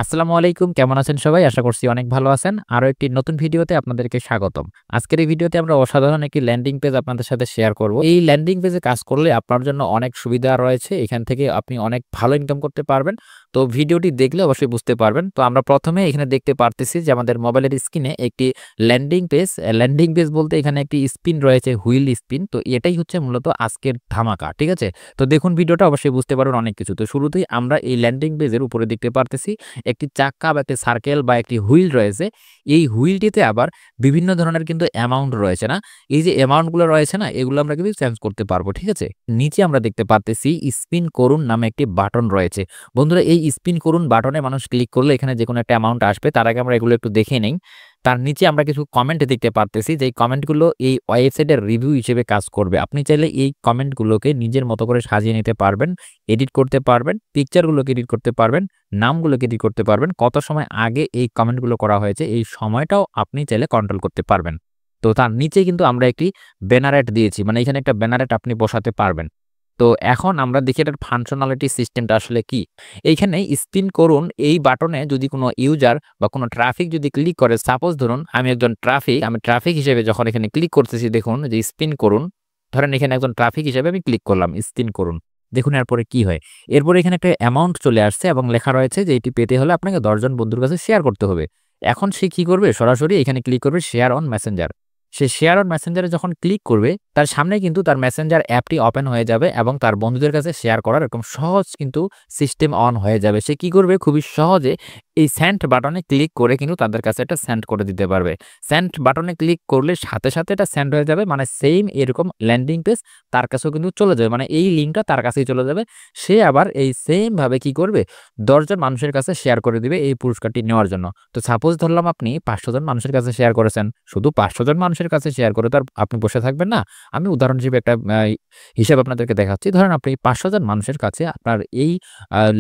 আসসালামু আলাইকুম। কেমন আছেন সবাই? আশা করছি অনেক ভালো আছেন। আরো একটি নতুন ভিডিওতে আপনাদেরকে স্বাগতম। আজকের এই ভিডিওতে আমরা অসাধারণ একটি ল্যান্ডিং পেজ আপনাদের সাথে শেয়ার করব। এই ল্যান্ডিং পেজে কাজ করলে আপনার জন্য অনেক সুবিধা রয়েছে। এখান থেকে আপনি অনেক ভালো ইনকাম করতে পারবেন। তো ভিডিওটি দেখলে অবশ্যই বুঝতে পারবেন। তো আমরা প্রথমে এখানে দেখতে পারতেছি যে আমাদের মোবাইলের স্ক্রিনে একটি ল্যান্ডিং পেজ। ল্যান্ডিং পেজ বলতে এখানে একটি স্পিন রয়েছে, হুইল স্পিন। তো এটাই হচ্ছে মূলত আজকের ধামাকা। ঠিক আছে? তো দেখুন ভিডিওটা অবশ্যই বুঝতে পারবেন অনেক কিছু। তো শুরুতেই আমরা এই ল্যান্ডিং পেজের উপরে দেখতে পারতেছি একটি চাক্কা বা একটি সার্কেল বা একটি হুইল রয়েছে। এই হুইলটিতে আবার বিভিন্ন ধরনের কিন্তু অ্যামাউন্ট রয়েছে না? এই যে অ্যামাউন্ট গুলো রয়েছে না? এগুলো আমরা কিন্তু চেঞ্জ করতে পারবো। ঠিক আছে? নিচে আমরা দেখতে পারতেছি স্পিন করুন নামে একটি বাটন রয়েছে। বন্ধুরা এই স্পিন করুন বাটনে মানুষ ক্লিক করলে এখানে যেকোনো একটা অ্যামাউন্ট আসবে। তার আগে আমরা এগুলো একটু দেখে নেই। তার নিচে আমরা কিছু কমেন্ট দেখতে পারতেছি যে এই কমেন্টগুলো এই ওয়েবসাইটের রিভিউ হিসেবে কাজ করবে। আপনি চাইলে এই কমেন্টগুলোকে নিজের মতো করে সাজিয়ে নিতে পারবেন, এডিট করতে পারবেন, পিকচারগুলোকে এডিট করতে পারবেন, নামগুলোকে এডিট করতে পারবেন, কত সময় আগে এই কমেন্টগুলো করা হয়েছে এই সময়টাও আপনি চাইলে কন্ট্রোল করতে পারবেন। তো তার নিচে কিন্তু আমরা একটি ব্যানার অ্যাড দিয়েছি। মানে এখানে একটা ব্যানার অ্যাড আপনি বসাতে পারবেন। তো এখন আমরা দেখি এটার ফাংশনালিটি সিস্টেমটা আসলে কি? এইখানে স্পিন করুন এই বাটনে যদি কোনো ইউজার বা কোনো ট্রাফিক যদি ক্লিক করে, সাপোজ ধরুন আমি একজন ট্রাফিক, আমি ট্রাফিক হিসেবে যখন এখানে ক্লিক করতেছি দেখুন যে স্পিন করুন। ধরেন এখানে একজন ট্রাফিক হিসেবে আমি ক্লিক করলাম স্পিন করুন। দেখুন এরপরে কি হয়? এরপরে এখানে একটা অ্যামাউন্ট চলে আসছে এবং লেখা রয়েছে যে এটি পেতে হলে আপনাকে ১০ জন বন্ধুর কাছে শেয়ার করতে হবে। এখন সে কি করবে? সরাসরি এখানে ক্লিক করবে share on Messenger. Say share on মেসেঞ্জারে যখন ক্লিক করবে তার সামনে কিন্তু তার মেসেঞ্জার অ্যাপটি ওপেন হয়ে যাবে এবং তার বন্ধুদের কাছে শেয়ার করার এরকম সহজ কিন্তু সিস্টেম অন হয়ে যাবে। সে কি করবে? খুবই সহজে এই সেন্ড বাটনে ক্লিক করে কিন্তু তাদের কাছে এটা সেন্ড করে দিতে পারবে। সেন্ড বাটনে ক্লিক করলে সাথে, সাথে এটা সেন্ড হয়ে যাবে। মানে সেইম এরকম ল্যান্ডিং পেজ তার কাছেও কিন্তু চলে যাবে। মানে এই লিঙ্কটা তার কাছেই চলে যাবে। সে আবার এই সেম ভাবে কি করবে? ১০ জন মানুষের কাছে শেয়ার করে দিবে এই পুরস্কারটি নেওয়ার জন্য। তো সাপোজ ধরলাম আপনি ৫০০ জন মানুষের কাছে শেয়ার করেছেন। শুধু ৫০০ জন মানুষের কাছে শেয়ার করে তো আর আপনি বসে থাকবেন না। আমি উদাহরণ হিসেবে একটা হিসাব আপনাদেরকে দেখাচ্ছি। ধরেন আপনি ৫০০ জন মানুষের কাছে আপনার এই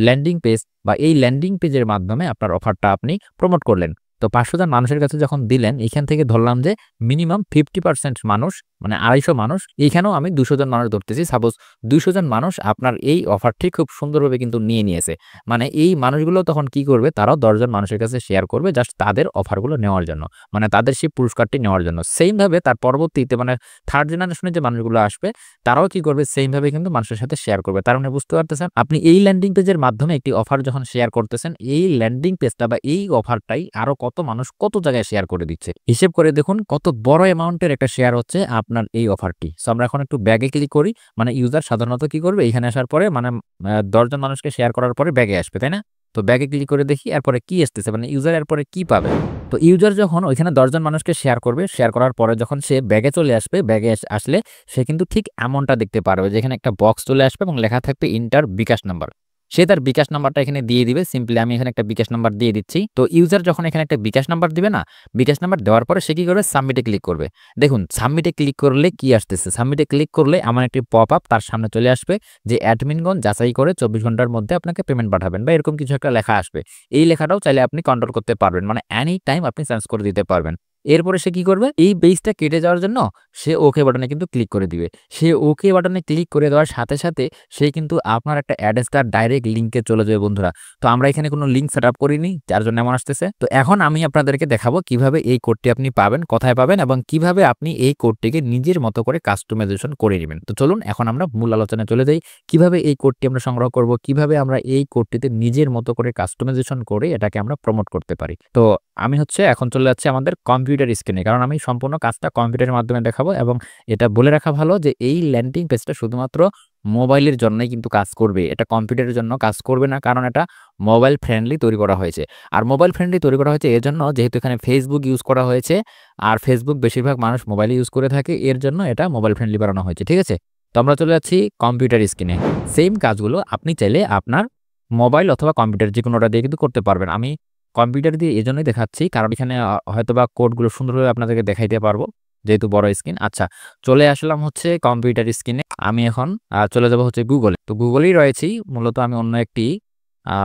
ল্যান্ডিং পেজ বা এই ল্যান্ডিং পেজের মাধ্যমে আপনার অফারটা আপনি প্রমোট করলেন। তো ৫০০ জন মানুষের কাছে যখন দিলেন, এখান থেকে ধরলাম যে মিনিমাম 50% মানুষ মানে ২৫০ মানুষ, এখানেও আমি ২০০ জন মানুষ ধরতেছি। সাপোজ ২০০ জন মানুষ আপনার এই অফারটি খুব সুন্দরভাবে কিন্তু নিয়ে নিয়েছে। মানে এই মানুষগুলো তখন কি করবে? তারাও ১০ জন মানুষের কাছে শেয়ার করবে জাস্ট তাদের অফারগুলো নেওয়ার জন্য। মানে তাদের সেই পুরস্কারটি নেওয়ার জন্য। সেইম ভাবে তার পরবর্তীতে মানে 3rd জেনারেশনের যে মানুষগুলো আসবে তারাও কি করবে? সেইম ভাবে কিন্তু মানুষের সাথে শেয়ার করবে। তার মানে বুঝতে পারতেছেন? আপনি এই ল্যান্ডিং পেজের মাধ্যমে একটি অফার যখন শেয়ার করতেছেন, এই ল্যান্ডিং পেজটা বা এই অফারটাই আরো কত মানুষ কত জায়গায় শেয়ার করে দিচ্ছে। হিসেব করে দেখুন কত বড় অ্যামাউন্টের একটা শেয়ার হচ্ছে আপনার এই অফারটি। সো আমরা এখন একটু ব্যাগে ক্লিক করি। মানে ইউজার সাধারণত কি করবে? এখানে আসার পরে মানে ১০ জন মানুষকে শেয়ার করার পরে ব্যাগে আসবে, তাই না? তো ব্যাগে ক্লিক করে দেখি এরপরে কি আসতেছে? মানে ইউজার এরপরে কি পাবে? তো ইউজার যখন ওইখানে ১০ জন মানুষকে শেয়ার করবে, শেয়ার করার পরে যখন সে ব্যাগে চলে আসবে, ব্যাগে আসলে সে কিন্তু ঠিক এমনটা দেখতে পারবে যে এখানে একটা বক্স চলে আসবে এবং লেখা থাকবে এন্টার বিকাশ নাম্বার। সে তার বিকাশ নাম্বারটা এখানে দিয়ে দিবে। সিম্পলি আমি এখানে একটা বিকাশ নাম্বার দিয়ে দিচ্ছি। তো ইউজার যখন এখানে একটা বিকাশ নাম্বার দিবে না? বিকাশ নাম্বার দেওয়ার পরে সে কি করবে? সাবমিটে ক্লিক করবে। দেখুন সাবমিটে ক্লিক করলে কি আসতেছে? সাবমিটে ক্লিক করলে এমন একটি পপআপ তার সামনে চলে আসবে যে অ্যাডমিনগণ যাচাই করে ২৪ ঘন্টার মধ্যে আপনাকে পেমেন্ট পাঠাবেন বা এরকম কিছু একটা লেখা আসবে। এই লেখাটাও চাইলে আপনি কন্ট্রোল করতে পারবেন। মানে এনি টাইম আপনি চেঞ্জ করে দিতে পারবেন। এরপরে সে কি করবে? এই পেজটা কেটে যাওয়ার জন্য সে ওকে বাটনে কিন্তু ক্লিক করে দিবে। সে ওকে বাটনে ক্লিক করে দেওয়ার সাথে, সাথে সে কিন্তু আপনার একটা অ্যাড্রেসটার ডাইরেক্ট লিঙ্কে চলে যাবে বন্ধুরা। তো আমরা এখানে কোনো লিঙ্ক সেটআপ করিনি যার জন্য এমন আসতেছে। তো এখন আমি আপনাদেরকে দেখাবো কিভাবে এই কোডটি আপনি পাবেন, কোথায় পাবেন এবং কিভাবে আপনি এই কোডটিকে নিজের মতো করে কাস্টমাইজেশন করে নিবেন। তো চলুন এখন আমরা মূল আলোচনায় চলে যাই। কিভাবে এই কোডটি আমরা সংগ্রহ করব, কিভাবে আমরা এই কোডটিতে নিজের মতো করে কাস্টমাইজেশন করে এটাকে আমরা প্রমোট করতে পারি। তো আমি হচ্ছে এখন চলে যাচ্ছি আমাদের কম্পিউটার স্ক্রিনে। কারণ আমি সম্পূর্ণ কাজটা কম্পিউটারের মাধ্যমে দেখাবো এবং এটা বলে রাখা ভালো যে এই ল্যান্ডিং পেজটা শুধুমাত্র মোবাইলের জন্যই কিন্তু কাজ করবে। এটা কম্পিউটারের জন্য কাজ করবে না। কারণ এটা মোবাইল ফ্রেন্ডলি তৈরি করা হয়েছে। আর মোবাইল ফ্রেন্ডলি তৈরি করা হয়েছে এজন্য যেহেতু এখানে Facebook ইউজ করা হয়েছে। আর Facebook বেশিরভাগ মানুষ মোবাইলে ইউজ করে থাকে। এর জন্য এটা মোবাইল ফ্রেন্ডলি বানানো হয়েছে। ঠিক আছে? তো আমরা চলে যাচ্ছি কম্পিউটার স্ক্রিনে। সেইম কাজগুলো আপনি চাইলে আপনার মোবাইল অথবা কম্পিউটার যেকোনোটা দিয়ে কিন্তু করতে পারবেন। আমি কম্পিউটার দিয়ে এজন্যই দেখাচ্ছি কারণ এখানে হয়তোবা কোডগুলো সুন্দরভাবে আপনাদেরকে দেখাইতে পারবো। যেহেতু বড় স্ক্রিন। আচ্ছা, চলে আসলাম হচ্ছে কম্পিউটার স্ক্রিনে। আমি এখন চলে যাব হচ্ছে গুগলে। তো গুগলেই রয়েছি। মূলত আমি অন্য একটি আ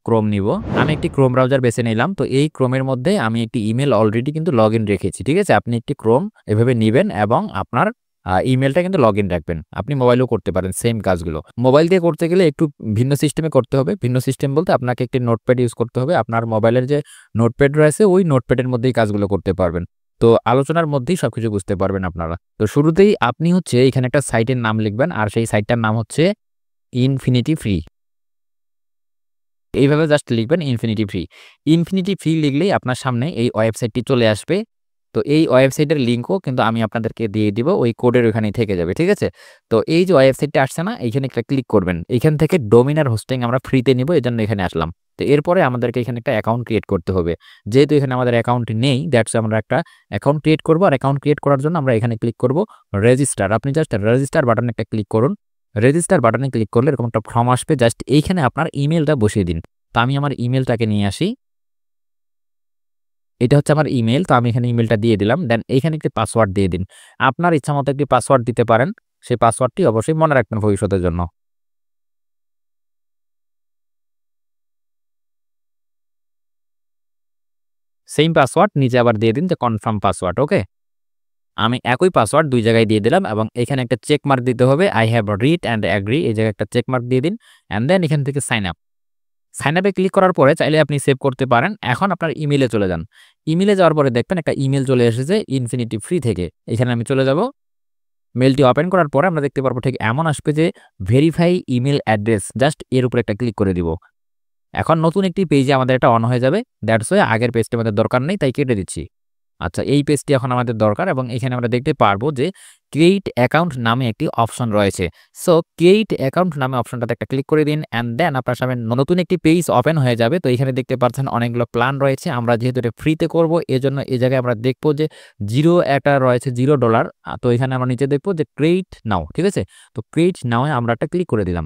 Chrome নিব। আমি একটি Chrome ব্রাউজার বেছে নিলাম। তো এই Chrome এর মধ্যে আমি একটি ইমেইল অলরেডি কিন্তু লগইন রেখেছি। ঠিক আছে? আপনি একটি Chrome এভাবে নিবেন এবং আপনার ইমেলটা কিন্তু লগ ইন রাখবেন। আপনি মোবাইলেও করতে পারেন সেম কাজগুলো। মোবাইল দিয়ে করতে গেলে একটু ভিন্ন সিস্টেমে করতে হবে। ভিন্ন সিস্টেম বলতে আপনাকে একটি নোটপ্যাড ইউজ করতে হবে। আপনার মোবাইলের যে নোটপ্যাড রয়েছে ওই নোটপ্যাডের মধ্যেই কাজগুলো করতে পারবেন। তো আলোচনার মধ্যেই সবকিছু বুঝতে পারবেন আপনারা। তো শুরুতেই আপনি হচ্ছে এখানে একটা সাইটের নাম লিখবেন, আর সেই সাইটটার নাম হচ্ছে ইনফিনিটি ফ্রি। এইভাবে জাস্ট লিখবেন ইনফিনিটি ফ্রি। ইনফিনিটি ফ্রি লিখলেই আপনার সামনে এই ওয়েবসাইটটি চলে আসবে। তো এই ওয়েবসাইটের লিঙ্কও কিন্তু আমি আপনাদেরকে দিয়ে দিব, ওই কোডের ওখানেই থেকে যাবে, ঠিক আছে? তো এই যে ওয়েবসাইটটা আসছে না, এইখানে একটা ক্লিক করবেন। এইখান থেকে ডোমেইন আর হোস্টিং আমরা ফ্রিতে নিব, এজন্য এখানে আসলাম। তো এরপরে আমাদেরকে এখানে একটা অ্যাকাউন্ট ক্রিয়েট করতে হবে। যেহেতু এখানে আমাদের অ্যাকাউন্ট নেই, দ্যাটস আমরা একটা অ্যাকাউন্ট ক্রিয়েট করব। আর অ্যাকাউন্ট ক্রিয়েট করার জন্য আমরা এখানে ক্লিক করব রেজিস্টার। আপনি জাস্ট রেজিস্টার বাটনে একটা ক্লিক করুন। রেজিস্টার বাটনে ক্লিক করলে এরকম একটা ফর্ম আসবে, জাস্ট এইখানে আপনার ইমেলটা বসিয়ে দিন। তো আমি আমার ইমেলটাকে নিয়ে আসি। এটা হচ্ছে আমার ইমেল। তো আমি এখানে ইমেলটা দিয়ে দিলাম। দেন এইখানে একটি পাসওয়ার্ড দিয়ে দিন। আপনার ইচ্ছামতো একটি পাসওয়ার্ড দিতে পারেন। সেই পাসওয়ার্ডটি অবশ্যই মনে রাখবেন ভবিষ্যতের জন্য। সেম পাসওয়ার্ড নিচে আবার দিয়ে দিন, যে কনফার্ম পাসওয়ার্ড। ওকে? আমি একই পাসওয়ার্ড ২ জায়গায় দিয়ে দিলাম এবং এখানে একটা চেক মার্ক দিতে হবে। I have read and agree, এই জায়গায় একটা চেক মার্ক দিয়ে দিন। অ্যান্ড দেন এখান থেকে সাইন আপ। সাইন আপে ক্লিক করার পরে চাইলে আপনি সেভ করতে পারেন। এখন আপনার ইমেইলে চলে যান। ইমেইলে যাওয়ার পরে দেখবেন একটা ইমেইল চলে এসেছে ইনফিনিটি ফ্রি থেকে। এখানে আমি চলে যাব। মেইলটি ওপেন করার পরে আমরা দেখতে পারবো ঠিক এমন আসবে যে ভেরিফাই ইমেইল অ্যাড্রেস। জাস্ট এর উপরে একটা ক্লিক করে দিব। এখন নতুন একটি পেজে আমাদের এটা অন হয়ে যাবে। দ্যাটস ওয়াই আগের পেজটি আমাদের দরকার নেই, তাই কেটে দিচ্ছি। আচ্ছা, এই পেজটি এখন আমাদের দরকার এবং এখানে আমরা দেখতে পারবো যে ক্রিয়েট অ্যাকাউন্ট নামে একটি অপশন রয়েছে। সো ক্রিয়েট অ্যাকাউন্ট নামে অপশনটাতে একটা ক্লিক করে দিন অ্যান্ড দেন আপনার সামনে নতুন একটি পেজ ওপেন হয়ে যাবে। তো এখানে দেখতে পাচ্ছেন অনেকগুলো প্ল্যান রয়েছে। আমরা যেহেতু এটা ফ্রিতে করব, এজন্য এই জায়গায় আমরা দেখবো যে জিরো একটা রয়েছে $0। তো এখানে আমরা নিচে দেখবো যে ক্রিয়েট নাও, ঠিক আছে? তো ক্রিয়েট নাও এ আমরা একটা ক্লিক করে দিলাম।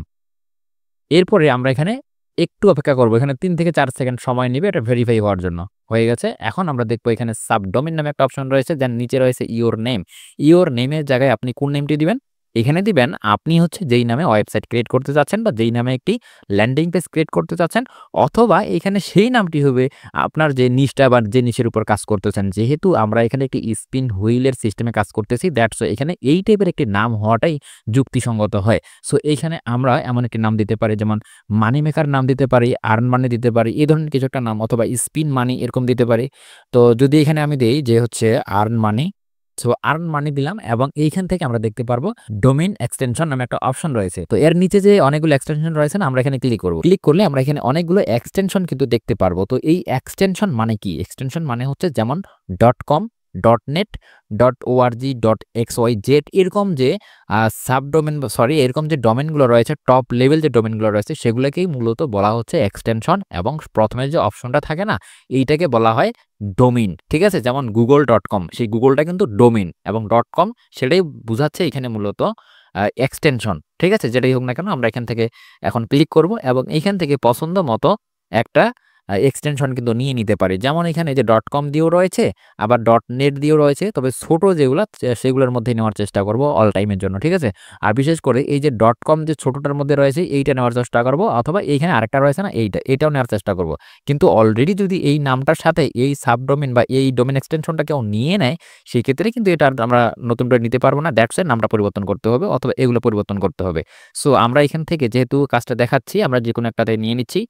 এরপরে আমরা এখানে একটু অপেক্ষা করব। এখানে ৩ থেকে ৪ সেকেন্ড সময় নিবে এটা ভেরিফাই হওয়ার জন্য। হয়ে গেছে। এখন আমরা দেখব এখানে সাবডোমেইন নামে একটা অপশন রয়েছে, দেন নিচে রয়েছে ইওর নেম। ইওর নেমের জায়গায় আপনি কোন নেমটি দিবেন? এখানে দিবেন আপনি হচ্ছে যেই নামে ওয়েবসাইট ক্রিয়েট করতে চাচ্ছেন বা যেই নামে একটি ল্যান্ডিং পেজ ক্রিয়েট করতে চাচ্ছেন, অথবা এখানে সেই নামটি হবে আপনার যে নিশটা বা যে নিশের উপর কাজ করতেছেন। যেহেতু আমরা এখানে একটি স্পিন হুইলের সিস্টেমে কাজ করতেছি, দ্যাটস ওয়াই এখানে এই টাইপের একটি নাম হওয়াটাই যুক্তিসঙ্গত হয়। সো এইখানে আমরা এমন একটি নাম দিতে পারি, যেমন মানি মেকার নাম দিতে পারি, আর্ন মানি দিতে পারি, এই ধরনের কিছু একটা নাম, অথবা স্পিন মানি এরকম দিতে পারি। তো যদি এখানে আমি দেই যে হচ্ছে earn money, so earn money দিলাম এবং এইখান থেকে আমরা দেখতে পারবো ডোমেইন এক্সটেনশন নামে একটা অপশন রয়েছে। তো এর নিচে যে অনেকগুলো এক্সটেনশন রয়েছে না, আমরা এখানে ক্লিক করব। ক্লিক করলে আমরা এখানে অনেকগুলো এক্সটেনশন কিন্তু দেখতে পারবো। তো এই এক্সটেনশন মানে কি? এক্সটেনশন মানে হচ্ছে যেমন .com, .net, .org, .xyz এরকম যে সাবডোমেন সরি এরকম যে ডোমেইনগুলো রয়েছে, টপ লেভেল যে ডোমেইনগুলো রয়েছে, সেগুলোকেই মূলত বলা হচ্ছে এক্সটেনশন। এবং প্রথমে যে অপশনটা থাকে না, এইটাকে বলা হয় ডোমেইন, ঠিক আছে? যেমন google.com, সেই গুগলটা কিন্তু ডোমেইন, এবং .com সেটাই বুঝাচ্ছে এখানে মূলত এক্সটেনশন, ঠিক আছে? যেটাই হোক না কেন আমরা এখান থেকে এখন ক্লিক করব এবং এইখান থেকে পছন্দ মতো একটা এক্সটেনশন কিন্তু নিয়ে নিতে পারি। যেমন এখানে যে .com দিয়েও রয়েছে, আবার .net দিয়েও রয়েছে, তবে ছোট যেগুলা সেগুলোর মধ্যে নেওয়ার চেষ্টা করব অল টাইমের জন্য, ঠিক আছে? আর বিশেষ করে এই যে .com যে ছোটটার মধ্যে রয়েছে এইটা নেওয়ার চেষ্টা করব, অথবা এইখানে আরেকটা রয়েছে না এটাও নেওয়ার চেষ্টা করব। কিন্তু অলরেডি যদি এই নামটার সাথে এই সাবডোমেইন বা এই ডোমেইন এক্সটেনশনটা কেউ নিয়ে নেয়, সেক্ষেত্রে কিন্তু এটা আর আমরা নতুন করে নিতে পারবো না। দ্যাটস ওয়াই নামটা পরিবর্তন করতে হবে, অথবা এগুলো পরিবর্তন করতে হবে। সো আমরা এখান থেকে যেহেতু কাজটা দেখাচ্ছি, আমরা যেকোনো একটাতে নিয়ে নিচ্ছি।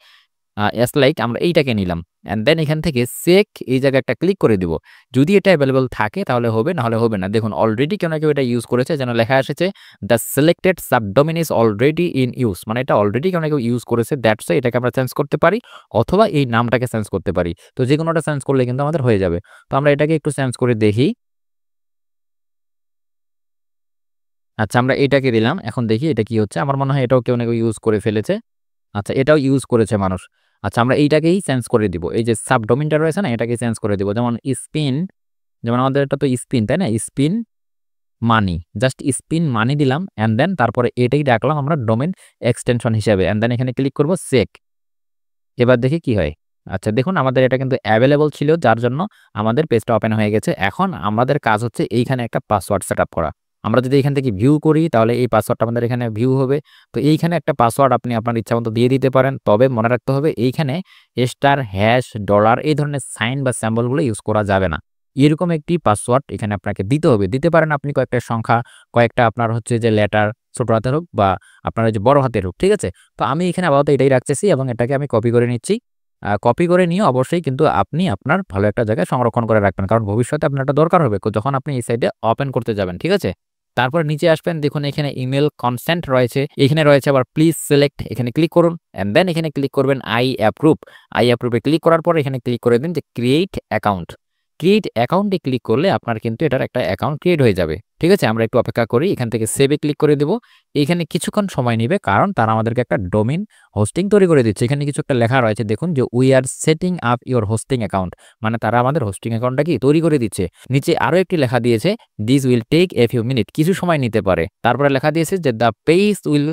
লাইক আমরা এইটাকে নিলাম অ্যান্ড দেন এখান থেকে চেক এই জায়গায় একটা ক্লিক করে দিব। যদি এটা অ্যাভেলেবল থাকে তাহলে হবে, নাহলে হবে না। দেখুন অলরেডি কেউ না কেউ এটা ইউজ করেছে, যেন লেখা এসেছে the selected subdomain is already in use, মানে এটা অলরেডি কেউ না কেউ ইউজ করেছে। দ্যাটস ওয়াই এটাকে আমরা চেঞ্জ করতে পারি, অথবা এই নামটাকে চেঞ্জ করতে পারি। তো যে কোনোটা চেঞ্জ করলে কিন্তু আমাদের হয়ে যাবে। তো আমরা এটাকে একটু চেঞ্জ করে দেখি। আচ্ছা, আমরা এটাকে দিলাম। এখন দেখি এটা কি হচ্ছে। আমার মনে হয় এটাও কেউ না কেউ ইউজ করে ফেলেছে। আচ্ছা, এটাও ইউজ করেছে মানুষ। আচ্ছা, আমরা এইটাকেই চেঞ্জ করে দিব। এই যে সাবডোমেইনটা রয়েছে না, এটাকে চেঞ্জ করে দিব। যেমন স্পিন, যেমন আমাদের এটা তো স্পিন, তাই না? স্পিন মানি, জাস্ট স্পিন মানি দিলাম অ্যান্ড দেন তারপরে এটাই ডাকলাম আমরা ডোমেইন এক্সটেনশন হিসেবে, অ্যান্ড দেন এখানে ক্লিক করব চেক। এবার দেখি কি হয়। আচ্ছা, দেখুন আমাদের এটা কিন্তু অ্যাভেলেবল ছিল, যার জন্য আমাদের পেজটা ওপেন হয়ে গেছে। এখন আমাদের কাজ হচ্ছে এইখানে একটা পাসওয়ার্ড সেটআপ করা। আমরা যদি এখান থেকে ভিউ করি তাহলে এই পাসওয়ার্ডটা আমাদের এখানে ভিউ হবে। তো এইখানে একটা পাসওয়ার্ড আপনি আপনার ইচ্ছামতো দিয়ে দিতে পারেন। তবে মনে রাখতে হবে এইখানে স্টার, হ্যাশ, ডলার এই ধরনের সাইন বা সিম্বলগুলো ইউজ করা যাবে না। এরকম একটি পাসওয়ার্ড এখানে আপনাকে দিতে হবে। দিতে পারেন আপনি কয়েকটা সংখ্যা, কয়েকটা আপনার হচ্ছে যে লেটার ছোট হাতের হোক বা আপনার ওই যে বড় হাতের হোক, ঠিক আছে? তো আমি এখানে আপাতত এটাই রাখতেছি এবং এটাকে আমি কপি করে নিচ্ছি। কপি করে নিয়ে অবশ্যই কিন্তু আপনি আপনার ভালো একটা জায়গায় সংরক্ষণ করে রাখবেন। কারণ ভবিষ্যতে আপনার এটা দরকার হবে যখন আপনি এই সাইটে ওপেন করতে যাবেন, ঠিক আছে? তারপরে নিচে আসবেন, দেখুন এখানে ইমেইল কনসেন্ট রয়েছে। এখানে রয়েছে আবার প্লিজ সিলেক্ট, এখানে ক্লিক করুন অ্যান্ড দেন এখানে ক্লিক করবেন I approve. I approve A click করার পর এখানে ক্লিক করে দিন যে ক্রিয়েট অ্যাকাউন্ট। ক্রিয়েট অ্যাকাউন্টে ক্লিক করলে আপনার কিন্তু এটার একটা অ্যাকাউন্ট ক্রিয়েট হয়ে যাবে। ঠিক আছে? আমরা একটু অপেক্ষা করি। এখান থেকে সেভে ক্লিক করে দেব। এখানে কিছুক্ষণ সময় নিবে কারণ তারা আমাদেরকে একটা ডোমেইন হোস্টিং তৈরি করে দিচ্ছে। এখানে কিছু একটা লেখা রয়েছে, দেখুন যে we are setting up your hosting account. মানে তারা আমাদের হোস্টিং অ্যাকাউন্টটা কি তৈরি করে দিচ্ছে। নিচে আরো একটি লেখা দিয়েছে this will take a few minute, কিছু সময় নিতে পারে। তারপরে লেখা দিয়েছে যে the page will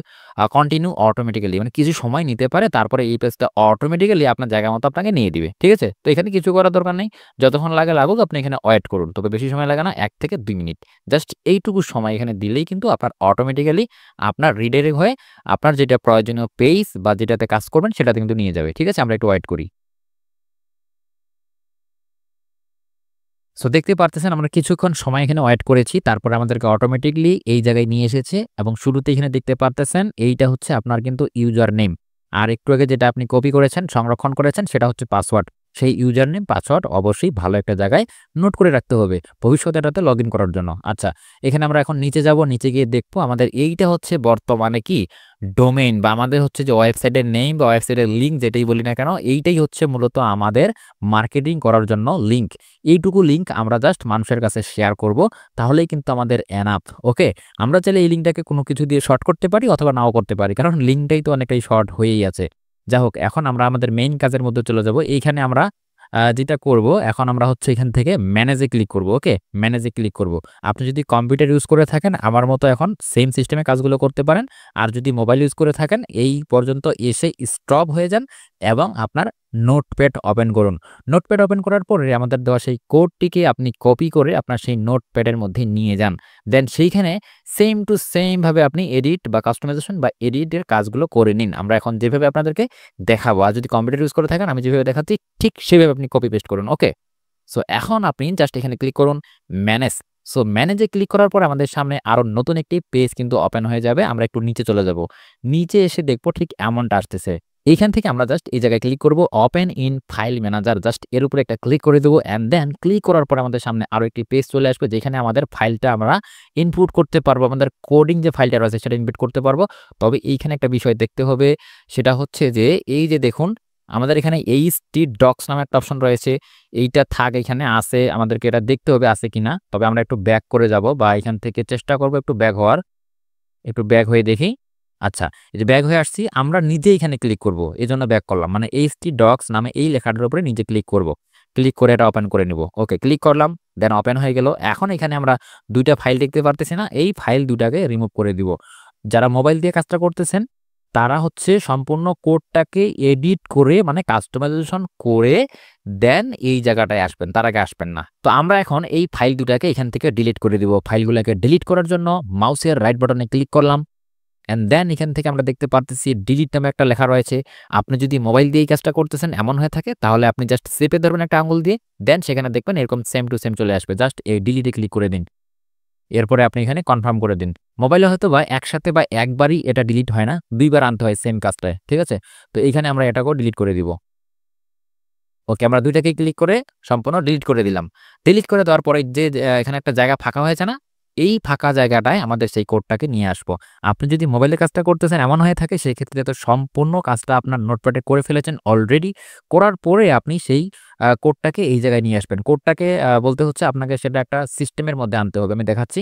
continue automatically, মানে কিছু সময় নিতে পারে। তারপরে এই পেজটা অটোমেটিক্যালি আপনার জায়গা মতো আপনাকে নিয়ে দিবে। ঠিক আছে? তো এখানে কিছু করার দরকার নেই। যতক্ষণ লাগে লাগুক, আপনি এখানে ওয়েট করুন। তবে বেশি সময় লাগে না, ১ থেকে ২ মিনিট। জাস্ট এইটুকু সময় এখানে দিলেই কিন্তু আপনার অটোমেটিক্যালি আপনার রিডাইরেক্ট হয়ে আপনার যেটা প্রয়োজনীয় পেজ বা যেটাতে কাজ করবেন সেটাতে কিন্তু নিয়ে যাবে। ঠিক আছে? আমরা একটু ওয়েট করি। সো দেখতে পারতেছেন আমরা কিছুক্ষণ সময় এখানে ওয়েট করেছি। তারপরে আমাদেরকে অটোমেটিক্যালি এই জায়গায় নিয়ে এসেছে এবং শুরুতে এখানে দেখতে পারতেছেন এইটা হচ্ছে আপনার কিন্তু ইউজার নেম। আর একটু আগে যেটা আপনি কপি করেছেন, সংরক্ষণ করেছেন সেটা হচ্ছে পাসওয়ার্ড। সেই ইউজার নেম, পাসওয়ার্ড অবশ্যই ভালো একটা জায়গায় নোট করে রাখতে হবে ভবিষ্যতে এটাতে লগইন করার জন্য। আচ্ছা, এখানে আমরা এখন নিচে যাব। নিচে গিয়ে দেখবো আমাদের এইটা হচ্ছে বর্তমানে কি ডোমেইন বা আমাদের হচ্ছে যে ওয়েবসাইটের নেম বা ওয়েবসাইটের লিঙ্ক যেটাই বলি না কেন, এইটাই হচ্ছে মূলত আমাদের মার্কেটিং করার জন্য লিঙ্ক। এইটুকু লিঙ্ক আমরা জাস্ট মানুষের কাছে শেয়ার করব, তাহলেই কিন্তু আমাদের এনাফ। ওকে? আমরা চাইলে এই লিঙ্কটাকে কোনো কিছু দিয়ে শর্ট করতে পারি অথবা নাও করতে পারি, কারণ লিঙ্কটাই তো অনেকটাই শর্ট হয়েই আছে। যা হোক, এখন আমরা আমাদের মেইন কাজের মধ্যে চলে যাব। এইখানে আমরা যেটা করব, এখন আমরা হচ্ছে এখান থেকে ম্যানেজে ক্লিক করব। ওকে? ম্যানেজে ক্লিক করব। আপনি যদি কম্পিউটার ইউজ করে থাকেন আমার মতো এখন সেম সিস্টেমে কাজগুলো করতে পারেন। আর যদি মোবাইল ইউজ করে থাকেন এই পর্যন্ত এসে স্টপ হয়ে যান এবং আপনার নোটপ্যাড ওপেন করুন। নোটপ্যাড ওপেন করার পরে আমাদের দেওয়া সেই কোডটিকে আপনি কপি করে আপনার সেই নোটপ্যাডের মধ্যে নিয়ে যান। দেন সেইখানে সেম টু সেম ভাবে আপনি এডিট বা কাস্টমাইজেশন বা এডিটের কাজগুলো করে নিন। আমরা এখন যেভাবে আপনাদেরকে দেখাবো, আর যদি কম্পিউটার ইউজ করে থাকেন আমি যেভাবে দেখাচ্ছি ঠিক সেভাবে আপনি কপি পেস্ট করুন। ওকে? সো এখন আপনি জাস্ট এখানে ক্লিক করুন ম্যানেজ। সো ম্যানেজে ক্লিক করার পর আমাদের সামনে আরো নতুন একটি পেজ কিন্তু ওপেন হয়ে যাবে। আমরা একটু নিচে চলে যাব। নিচে এসে দেখবো ঠিক এমনটা আসতেছে। এইখান থেকে আমরা জাস্ট এই জায়গায় ক্লিক করব open in file manager. Just এর উপরে একটা ক্লিক করে দেবো অ্যান্ড দেন ক্লিক করার পর আমাদের সামনে আরো একটি পেজ চলে আসবে যেখানে আমাদের ফাইলটা আমরা ইনপুট করতে পারবো। আমাদের কোডিং যে ফাইলটা রয়েছে সেটা ইনপুট করতে পারবো। তবে এইখানে একটা বিষয় দেখতে হবে, সেটা হচ্ছে যে এই যে দেখুন আমাদের এখানে htdocs নামে একটা অপশন রয়েছে। এইটা থাক এখানে আছে, আমাদেরকে এটা দেখতে হবে আছে কিনা। তবে আমরা একটু ব্যাক করে যাব বা এখান থেকে চেষ্টা করব একটু ব্যাক হওয়ার। একটু ব্যাক হয়ে দেখি। আচ্ছা, এই যে ব্যাক হয়ে আসছি, আমরা নিজে এখানে ক্লিক করব। এজন্য ব্যাক করলাম। মানে htdocs নামে এই লেখাটার উপরে নিজে ক্লিক করব। ক্লিক করে এটা ওপেন করে নিব। ওকে, ক্লিক করলাম। দেন ওপেন হয়ে গেল। এখন এখানে আমরা ২ টা ফাইল দেখতে পারতেছি না? এই ফাইল ২ টাকে রিমুভ করে দিব। যারা মোবাইল দিয়ে কাজটা করতেছেন তারা হচ্ছে সম্পূর্ণ কোডটাকে এডিট করে মানে কাস্টমাইজেশন করে দেন এই জায়গাটায় আসবেন, তার আগে আসবেন না। তো আমরা এখন এই ফাইল ২ টাকে এখান থেকে ডিলিট করে দিব। ফাইলগুলোকে ডিলিট করার জন্য মাউসের রাইট বাটনে ক্লিক করলাম অ্যান্ড দেন এখান থেকে আমরা দেখতে পারতেছি ডিলিট নামে একটা লেখা রয়েছে। আপনি যদি মোবাইল দিয়ে এই কাজটা করতেছেন এমন হয়ে থাকে তাহলে আপনি জাস্ট চেপে ধরবেন একটা আঙুল দিয়ে, দেন সেখানে দেখবেন এরকম সেম টু সেম চলে আসবে। জাস্ট এই ডিলিটে ক্লিক করে দিন। এরপরে আপনি এখানে কনফার্ম করে দিন। মোবাইলে হয়তোবা একসাথে বা একবারই এটা ডিলিট হয় না, ২ বার আনতে হয় সেম কাজটায়। ঠিক আছে? তো এইখানে আমরা এটাকেও ডিলিট করে দিব। ওকে, আমরা ২ টাকেই ক্লিক করে সম্পূর্ণ ডিলিট করে দিলাম। ডিলিট করে দেওয়ার পরে যে এখানে একটা জায়গা ফাঁকা হয়েছে না? এই ফাঁকা জায়গাটায় আমাদের সেই কোডটাকে নিয়ে আসবো। আপনি যদি মোবাইলে কাজটা করতেছেন এমন হয়ে থাকে সেক্ষেত্রে তো সম্পূর্ণ কাজটা আপনার নোটপ্যাডে করে ফেলেছেন অলরেডি। করার পরে আপনি সেই কোডটাকে এই জায়গায় নিয়ে আসবেন। কোডটাকে বলতে হচ্ছে আপনাকে সেটা একটা সিস্টেমের মধ্যে আনতে হবে। আমি দেখাচ্ছি।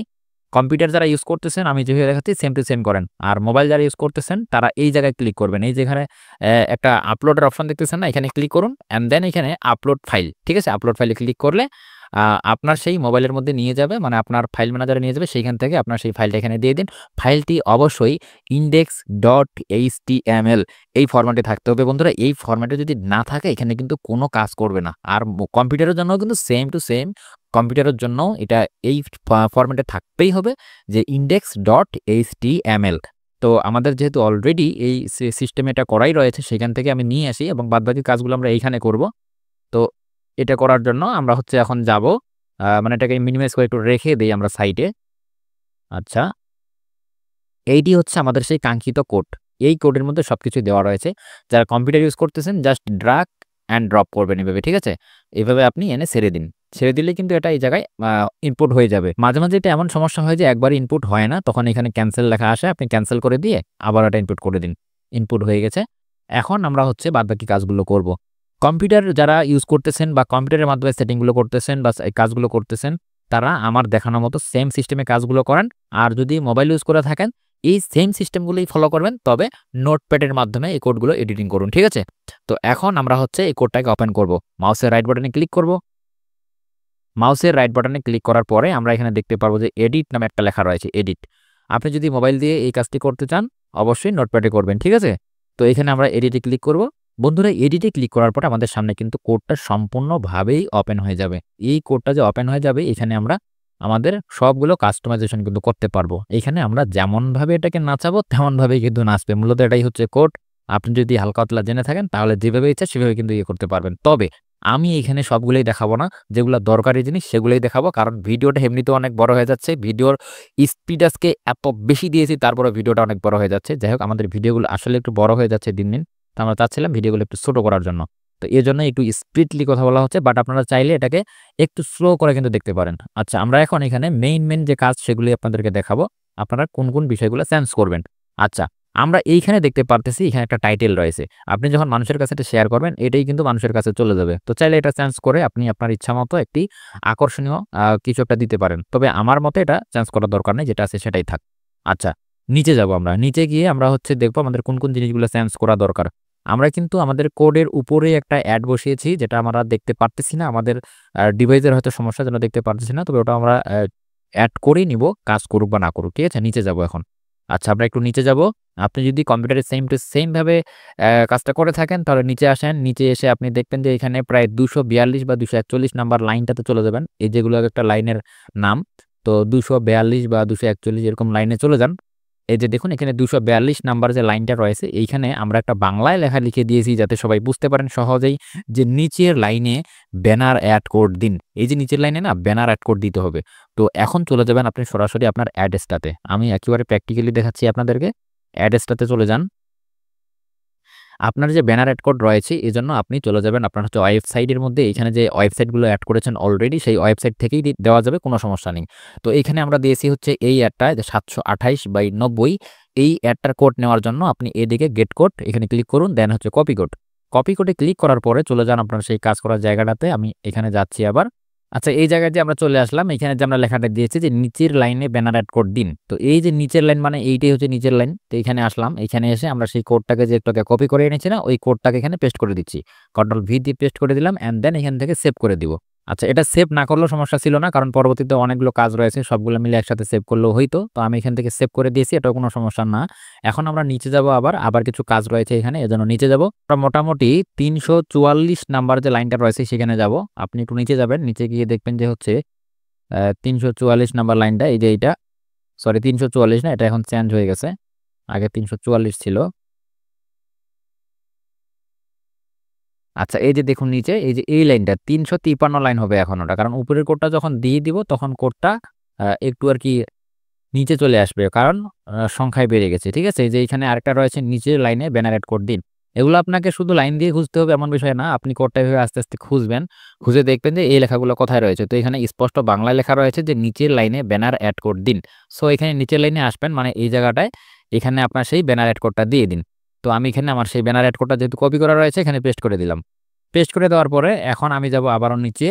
কম্পিউটার যারা ইউজ করতেছেন আমি যেভাবে দেখাচ্ছি সেম টু সেম করেন। আর মোবাইল যারা ইউজ করতেছেন তারা এই জায়গায় ক্লিক করবেন। এই যে এখানে একটা আপলোডের অপশন দেখতেছেন না? এখানে ক্লিক করুন অ্যান্ড দেন এখানে আপলোড ফাইল। ঠিক আছে? আপলোড ফাইলে ক্লিক করলে আপনার সেই মোবাইলের মধ্যে নিয়ে যাবে, মানে আপনার ফাইল ম্যানেজারে নিয়ে যাবে। সেইখান থেকে আপনার সেই ফাইলটা এখানে দিয়ে দিন। ফাইলটি অবশ্যই index.html এই ফরম্যাটে থাকতে হবে বন্ধুরা। এই ফরম্যাটে যদি না থাকে এখানে কিন্তু কোনো কাজ করবে না। আর কম্পিউটারের জন্য কিন্তু সেম টু সেম, কম্পিউটারের জন্য এটা এই ফরম্যাটে থাকতেই হবে যে index.html। তো আমাদের যেহেতু অলরেডি এই সিস্টেমে এটা করাই রয়েছে সেখান থেকে আমি নিয়ে আসি এবং বাদবাকি কাজগুলো আমরা এইখানে করব। তো এটা করার জন্য আমরা হচ্ছে এখন যাব মানে এটাকে মিনিমাইজ করে একটু রেখে দেই আমরা সাইডে। আচ্ছা, এইটি হচ্ছে আমাদের সেই কাঙ্ক্ষিত কোড। এই কোডের মধ্যে সবকিছু দেওয়া রয়েছে। যারা কম্পিউটার ইউজ করতেছেন জাস্ট ড্রাগ অ্যান্ড ড্রপ করবেন এভাবে, ঠিক আছে? এভাবে আপনি এনে ছেড়ে দিন। ছেড়ে দিলে কিন্তু এটা এই জায়গায় ইনপুট হয়ে যাবে। মাঝে, মাঝে এটা এমন সমস্যা হয় যে একবারে ইনপুট হয় না। তখন এখানে ক্যানসেল লেখা আসে। আপনি ক্যানসেল করে দিয়ে আবার এটা ইনপুট করে দিন। ইনপুট হয়ে গেছে। এখন আমরা হচ্ছে বাদবাকি কাজগুলো করব। কম্পিউটার যারা ইউজ করতেছেন বা কম্পিউটারের মাধ্যমে সেটিংগুলো করতেছেন বা এই কাজগুলো করতেছেন, তারা আমার দেখানো মতো সেম সিস্টেমে কাজগুলো করেন। আর যদি মোবাইল ইউজ করে থাকেন এই সেম সিস্টেমগুলোই ফলো করবেন, তবে নোটপ্যাডের মাধ্যমে এই কোডগুলো এডিটিং করুন, ঠিক আছে? তো এখন আমরা হচ্ছে এই কোডটাকে ওপেন করব। মাউসের রাইট বাটনে ক্লিক করব। মাউসের রাইট বাটনে ক্লিক করার পরে আমরা এখানে দেখতে পারবো যে এডিট নামে একটা লেখা রয়েছে, এডিট। আপনি যদি মোবাইল দিয়ে এই কাজটি করতে চান অবশ্যই নোটপ্যাডে করবেন, ঠিক আছে? তো এখানে আমরা এডিটে ক্লিক করব। বন্ধুরা, এডিটে ক্লিক করার পরে আমাদের সামনে কিন্তু কোডটা সম্পূর্ণভাবেই ওপেন হয়ে যাবে। এই কোডটা যে ওপেন হয়ে যাবে এখানে আমরা আমাদের সবগুলো কাস্টমাইজেশন কিন্তু করতে পারবো। এখানে আমরা যেমনভাবে এটাকে নাচাবো তেমনভাবেই কিন্তু নাচবে। মূলত এটাই হচ্ছে কোড। আপনি যদি হালকা পাতলা জেনে থাকেন তাহলে যেভাবে ইচ্ছা সেভাবে কিন্তু করতে পারবেন। তবে আমি এখানে সবগুলোই দেখাবো না। যেগুলা দরকারি জিনিস সেগুলোই দেখাবো। কারণ ভিডিওটা এমনিতেও অনেক বড় হয়ে যাচ্ছে। ভিডিওর স্পিড আজকে এত বেশি দিয়েছি তারপরেও ভিডিওটা অনেক বড় হয়ে যাচ্ছে। যাই হোক, আমাদের ভিডিওগুলো আসলে একটু বড় হয়ে যাচ্ছে দিন, দিন। তো আমরা চাচ্ছিলাম ভিডিওগুলো একটু ছোট করার জন্য। তো এজন্য একটু স্পিডলি কথা বলা হচ্ছে, বাট আপনারা চাইলে এটাকে একটু স্লো করে কিন্তু দেখতে পারেন। আচ্ছা, আমরা এখন এখানে মেইন যে কাজ সেগুলি আপনাদেরকে দেখাবো। আপনারা কোন, কোন বিষয়গুলো চেঞ্জ করবেন। আচ্ছা, আমরা এইখানে দেখতে পারতেছি এখানে একটা টাইটেল রয়েছে। আপনি যখন মানুষের কাছে এটা শেয়ার করবেন এটাই কিন্তু মানুষের কাছে চলে যাবে। তো চাইলে এটা চেঞ্জ করে আপনি আপনার ইচ্ছামতো একটি আকর্ষণীয় কিছু একটা দিতে পারেন। তবে আমার মতে এটা চেঞ্জ করার দরকার নেই, যেটা আছে সেটাই থাক। আচ্ছা, নিচে যাবো আমরা। নিচে গিয়ে আমরা হচ্ছে দেখবো আমাদের কোন, কোন জিনিসগুলো চেঞ্জ করা দরকার। আমরা কিন্তু আমাদের কোডের উপরে একটা অ্যাড বসিয়েছি যেটা আমরা দেখতে পারতেছি না। আমাদের ডিভাইসের হয়তো সমস্যার জন্য দেখতে পারতেছি না। তবে ওটা আমরা অ্যাড করেই নিব, কাজ করুক বা না করুক, ঠিক আছে? নিচে যাবো এখন। আচ্ছা, আমরা একটু নিচে যাবো। আপনি যদি কম্পিউটারে সেম টু সেম ভাবে কাজটা করে থাকেন তাহলে নিচে আসেন। নিচে এসে আপনি দেখবেন যে এখানে প্রায় ২৪২ বা ২৪১ নাম্বার লাইনটাতে চলে যাবেন। এই যেগুলো একটা লাইনের নাম। তো ২৪২ বা ২৪১ এরকম লাইনে চলে যান। এই যে দেখুন এখানে ২৪২ নাম্বার যে লাইনটা রয়েছে এইখানে আমরা একটা বাংলায় লেখা লিখে দিয়েছি যাতে সবাই বুঝতে পারেন সহজেই যে নিচের লাইনে ব্যানার অ্যাড কোড দিন। এই যে নিচের লাইনে না ব্যানার অ্যাড কোড দিতে হবে। তো এখন চলে যাবেন আপনি সরাসরি আপনার অ্যাড্রেসটাতে। আমি একেবারে প্র্যাকটিক্যালি দেখাচ্ছি আপনাদেরকে। অ্যাড্রেসটাতে চলে যান। আপনার যে ব্যানার অ্যাড কোড রয়েছে এজন্য আপনি চলে যাবেন আপনার হচ্ছে ওয়েবসাইটের মধ্যে। এখানে যে ওয়েবসাইটগুলো অ্যাড করেছেন অলরেডি সেই ওয়েবসাইট থেকেই দেওয়া যাবে, কোনো সমস্যা নেই। তো এইখানে আমরা দিয়েছি হচ্ছে এই অ্যাডটা 728/90। এই অ্যাডটার কোড নেওয়ার জন্য আপনি এদিকে গেট কোড এখানে ক্লিক করুন, দেন হচ্ছে কপি কোড। কপি কোডে ক্লিক করার পরে চলে যান আপনার সেই কাজ করার জায়গাটাতে। আমি এখানে যাচ্ছি আবার। আচ্ছা, এই জায়গায় যে আমরা চলে আসলাম, এখানে যে আমরা লেখাটা দিয়েছি যে নিচের লাইনে ব্যানার অ্যাড কোড দিন। তো এই যে নিচের লাইন মানে এইটাই হচ্ছে নিচের লাইন। তো এখানে আসলাম। এখানে এসে আমরা সেই কোডটাকে যে একটু আগে কপি করে এনেছি না, ওই কোডটাকে এখানে পেস্ট করে দিচ্ছি। কন্ট্রোল ভি দিয়ে পেস্ট করে দিলাম অ্যান্ড দেন এখান থেকে সেভ করে দিব। আচ্ছা, এটা সেভ না করলেও সমস্যা ছিল না, কারণ পরবর্তীতে অনেকগুলো কাজ রয়েছে, সবগুলো মিলে একসাথে সেভ করলেও হইতো। তো আমি এখান থেকে সেভ করে দিয়েছি, এটাও কোনো সমস্যা না। এখন আমরা নিচে যাব, আবার কিছু কাজ রয়েছে এখানে, এজন্য নিচে যাব। আমরা মোটামুটি ৩৪৪ নাম্বার যে লাইনটা রয়েছে সেখানে যাব। আপনি একটু নিচে যাবেন। নিচে গিয়ে দেখবেন যে হচ্ছে ৩৪৪ নাম্বার লাইনটা, এই যে এইটা, সরি ৩৪৪ না, এটা এখন চেঞ্জ হয়ে গেছে। আগে ৩৪৪ ছিল। আচ্ছা, এই যে দেখুন নিচে এই যে এই লাইনটা ৩৫৩ লাইন হবে এখন ওটা। কারণ উপরের কোডটা যখন দিয়ে দিব তখন কোডটা একটু আরকি নিচে চলে আসবে, কারণ সংখ্যায় বেড়ে গেছে। ঠিক আছে? এই যে এখানে আরেকটা রয়েছে নিচের লাইনে ব্যানার অ্যাড কোড দিন। এগুলো আপনাকে শুধু লাইন দিয়ে খুঁজতে হবে এমন বিষয় না। আপনি কোডটা এভাবে আস্তে, আস্তে খুঁজবেন। খুঁজে দেখবেন যে এই লেখাগুলো কোথায় রয়েছে। তো এখানে স্পষ্ট বাংলায় লেখা রয়েছে যে নিচের লাইনে ব্যানার অ্যাড কোড দিন। সো এখানে নিচের লাইনে আসবেন, মানে এই জায়গাটায় এখানে আপনার সেই ব্যানার অ্যাড কোডটা দিয়ে দিন। তো আমি এখানে আমার সেই ব্যানার অ্যাড কোডটা যেহেতু কপি করা রয়েছে এখানে পেস্ট করে দিলাম। পেস্ট করে দেওয়ার পরে এখন আমি যাব আবারও নিচে,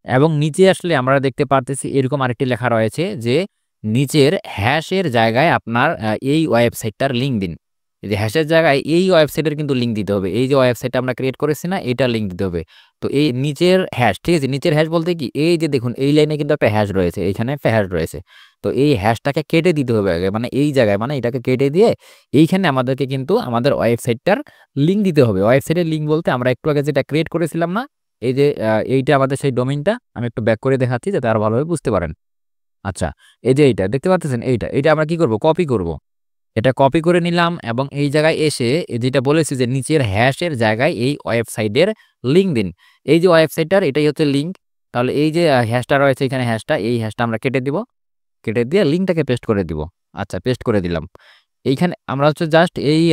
এবং নিচে আসলে আমরা দেখতে পারতেছি এরকম আরেকটি লেখা রয়েছে যে নিচের হ্যাশের জায়গায় আপনার এই ওয়েবসাইটটার লিঙ্ক দিন। এই যে হ্যাশের জায়গায় এই ওয়েবসাইটের কিন্তু লিঙ্ক দিতে হবে। এই যে ওয়েবসাইটটা আমরা ক্রিয়েট করেছি না, এটার লিঙ্ক দিতে হবে। তো এই নিচের হ্যাশ, ঠিক আছে? নিচের হ্যাশ বলতে কি, এই যে দেখুন এই লাইনে কিন্তু একটা হ্যাশ রয়েছে, এইখানে একটা হ্যাশ রয়েছে। তো এই হ্যাশটাকে কেটে দিতে হবে আগে, মানে এই জায়গায়, মানে এটাকে কেটে দিয়ে এইখানে আমাদেরকে কিন্তু আমাদের ওয়েবসাইটটার লিঙ্ক দিতে হবে। ওয়েবসাইটের লিঙ্ক বলতে আমরা একটু আগে যেটা ক্রিয়েট করেছিলাম না, এই যে এইটা আমাদের সেই ডোমেইনটা। আমি একটু ব্যাক করে দেখাচ্ছি যাতে আরো ভালোভাবে বুঝতে পারেন। আচ্ছা, এই যে এইটা দেখতে পাচ্ছেন, এইটা আমরা কি করব? কপি করব। এটা কপি করে নিলাম এবং এই জায়গায় এসে যেটা বলেছি যে নিচের হ্যাশের জায়গায় এই ওয়েবসাইটের লিঙ্ক দিন। এই যে ওয়েবসাইটটার এটাই হচ্ছে লিঙ্ক। তো তাহলে এই যে হ্যাশটা রয়েছে এখানে হ্যাশটা, এই হ্যাশটা আমরা কেটে দিব, কেটে দিয়ে লিঙ্কটাকে পেস্ট করে দিব। আচ্ছা, পেস্ট করে দিলাম। এইখানে আমরা হচ্ছে জাস্ট এই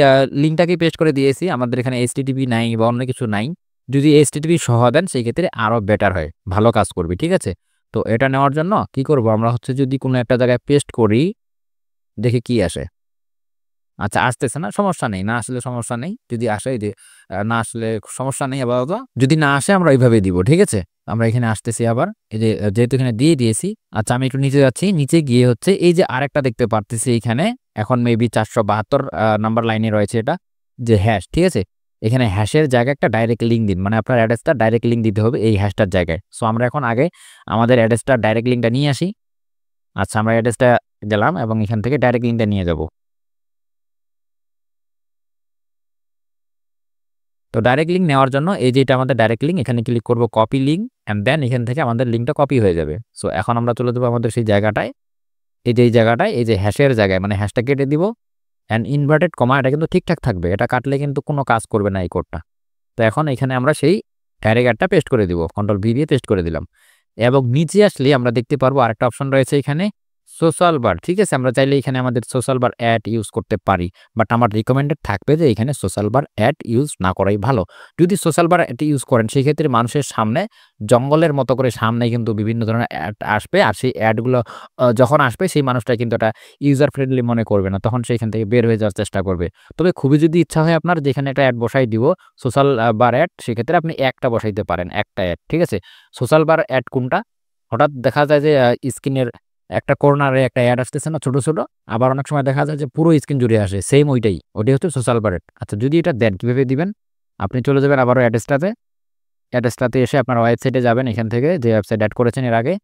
লিঙ্কটাকে পেস্ট করে দিয়েছি। আমাদের এখানে এইচটিটিপি নাই বা অন্য কিছু নাই। যদি এইচটিটিপি সহ দেন সেই ক্ষেত্রে আরও বেটার হয়, ভালো কাজ করবে। ঠিক আছে, তো এটা নেওয়ার জন্য কি করব আমরা হচ্ছে যদি কোনো একটা জায়গায় পেস্ট করি, দেখি কি আসে। আচ্ছা, আসতেছে না, সমস্যা নেই, না আসলে সমস্যা নেই। যদি আসে এই যে না আসলে সমস্যা নেই, আপাতত যদি না আসে আমরা এইভাবে দিব। ঠিক আছে, আমরা এখানে আসতেছি আবার, এই যে যেহেতু এখানে দিয়ে দিয়েছি। আচ্ছা, আমি একটু নিচে যাচ্ছি, নিচে গিয়ে হচ্ছে এই যে আরেকটা দেখতে পারতেছি এখানে, এখন মেবি 472 নাম্বার লাইনে রয়েছে এটা যে হ্যাশ। ঠিক আছে, এখানে হ্যাশের জায়গায় একটা ডাইরেক্ট লিঙ্ক দিন, মানে আপনার অ্যাড্রেসটা ডাইরেক্ট লিঙ্ক দিতে হবে এই হ্যাশটার জায়গায়। সো আমরা এখন আগে আমাদের অ্যাড্রেসটা ডাইরেক্ট লিঙ্কটা নিয়ে আসি। আচ্ছা, আমরা অ্যাড্রেসটা গেলাম এবং এখান থেকে ডাইরেক্ট লিঙ্কটা নিয়ে যাব। তো ডাইরেক্ট লিঙ্ক নেওয়ার জন্য এই যে এটা আমাদের ডাইরেক্ট লিঙ্ক, এখানে ক্লিক করব কপি লিঙ্ক, অ্যান্ড দেন এখান থেকে আমাদের লিঙ্কটা কপি হয়ে যাবে। সো এখন আমরা চলে যাবো আমাদের সেই জায়গাটায়, এই যে এই জায়গাটায় এই যে হ্যাশের জায়গায়, মানে হ্যাশটা কেটে দিব, অ্যান্ড ইনভার্টেড কমা এটা কিন্তু ঠিকঠাক থাকবে, এটা কাটলে কিন্তু কোনো কাজ করবে না এই কোডটা। তো এখন এখানে আমরা সেই ডাইরেক্ট অ্যাডটা পেস্ট করে দিব, কন্ট্রোল ভি দিয়ে পেস্ট করে দিলাম। এবং নিচে আসলে আমরা দেখতে পারবো আরেকটা অপশন রয়েছে এখানে, সোশ্যাল বার। ঠিক আছে, আমরা চাইলে এখানে আমাদের সোশ্যাল বার অ্যাড ইউজ করতে পারি, বাট আমার রিকমেন্ডেড থাকবে যে এখানে সোশ্যাল বার অ্যাড ইউজ না করাই ভালো। যদি সোশ্যাল বার অ্যাড ইউজ করেন সেই ক্ষেত্রে মানুষের সামনে জঙ্গলের মতো করে সামনে কিন্তু বিভিন্ন ধরনের অ্যাড আসবে, আর সেই অ্যাডগুলো যখন আসবে সেই মানুষটা কিন্তু এটা ইউজার ফ্রেন্ডলি মনে করবে না, তখন সেইখান থেকে বের হয়ে যাওয়ার চেষ্টা করবে। তবে খুবই যদি ইচ্ছা হয় আপনার যেখানে একটা অ্যাড বসাই দিব সোশ্যাল বার অ্যাড, সেক্ষেত্রে আপনি একটা বসাইতে পারেন, একটা অ্যাড। ঠিক আছে, সোশ্যাল বার অ্যাড কোনটা, হঠাৎ দেখা যায় যে স্ক্রিনের একটা কর্নারে একটা অ্যাড আসতেছে না ছোট ছোট, আবার অনেক সময় দেখা যায় যে পুরো স্ক্রিন জুড়ে আসে, সেম ওইটাই হচ্ছে সোশ্যাল বার অ্যাড। আচ্ছা, যদি এটা দেন কিভাবে দিবেন, আপনি চলে যাবেন আবারও অ্যাড্রেসটাতে, অ্যাড্রেসটাতে এসে আপনার ওয়েবসাইটে যাবেন, এখান থেকে যে ওয়েবসাইট অ্যাড করেছেন এর আগে।